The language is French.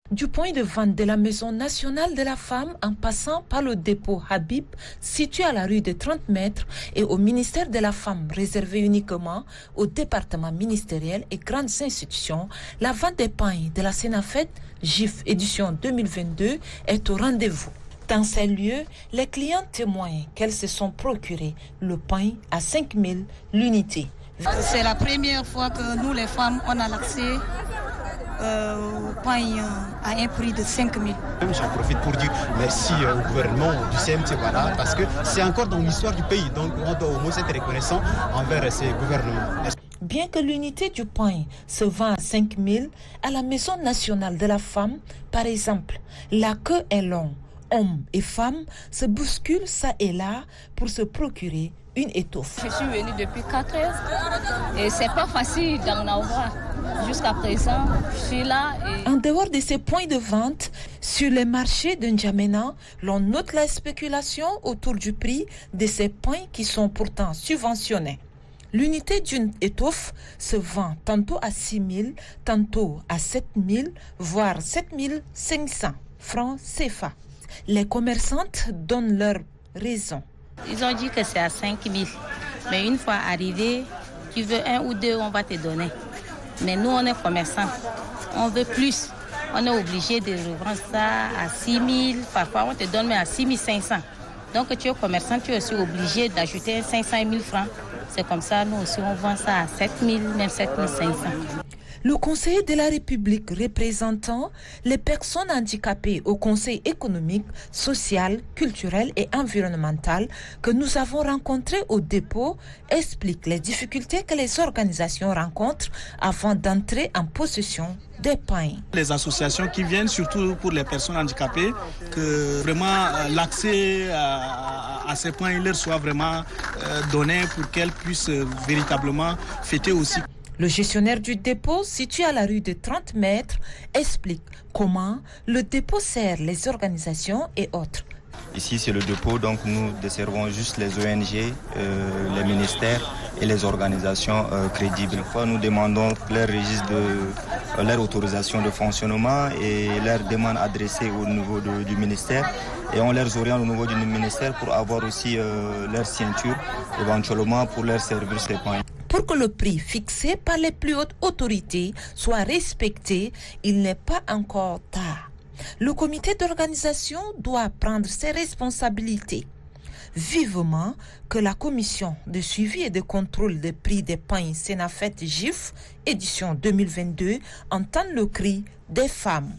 Du point de vente de la Maison nationale de la femme en passant par le dépôt Habib situé à la rue de 30 mètres et au ministère de la femme réservé uniquement aux départements ministériels et grandes institutions, la vente des pains de la Sénafette GIF édition 2022 est au rendez-vous. Dans ces lieux, les clients témoignent qu'elles se sont procurées le pain à 5 000 l'unité. C'est la première fois que nous les femmes on a l'accès au pain à un prix de 5 000. J'en profite pour dire merci au gouvernement du CMT voilà, parce que c'est encore dans l'histoire du pays, donc on doit au moins être reconnaissant envers ces gouvernements. Bien que l'unité du pain se vend à 5 000, à la Maison nationale de la femme, par exemple, la queue est longue. Hommes et femmes se bousculent ça et là pour se procurer une étoffe. Je suis venue depuis 4 heures et c'est pas facile d'en avoir. Jusqu'à présent, je suis là. En dehors de ces points de vente, sur les marchés de N'Djamena, l'on note la spéculation autour du prix de ces pains qui sont pourtant subventionnés. L'unité d'une étoffe se vend tantôt à 6 000, tantôt à 7 000, voire 7 500 francs CFA. Les commerçantes donnent leur raison. Ils ont dit que c'est à 5 000. Mais une fois arrivé, tu veux 1 ou 2, on va te donner. Mais nous, on est commerçants. On veut plus. On est obligé de revendre ça à 6 000. Parfois, on te donne mais à 6 500. Donc, tu es commerçant, tu es aussi obligé d'ajouter 500 000 francs. C'est comme ça, nous aussi, on vend ça à 7 000, même 7 500. Le conseiller de la République représentant les personnes handicapées au Conseil économique, social, culturel et environnemental que nous avons rencontré au dépôt explique les difficultés que les organisations rencontrent avant d'entrer en possession des pains. Les associations qui viennent surtout pour les personnes handicapées, que vraiment l'accès à ces pains leur soit vraiment donné pour qu'elles puissent véritablement fêter aussi. Le gestionnaire du dépôt, situé à la rue de 30 mètres, explique comment le dépôt sert les organisations et autres. Ici, c'est le dépôt, donc nous desservons juste les ONG, les ministères et les organisations crédibles. Nous demandons leur registre leur autorisation de fonctionnement et leur demande adressée au niveau du ministère. Et on les oriente au niveau du ministère pour avoir aussi leur ceinture, éventuellement pour leur servir ces points. Pour que le prix fixé par les plus hautes autorités soit respecté, il n'est pas encore tard. Le comité d'organisation doit prendre ses responsabilités. Vivement que la commission de suivi et de contrôle des prix des pains Sénafette GIF, édition 2022, entende le cri des femmes.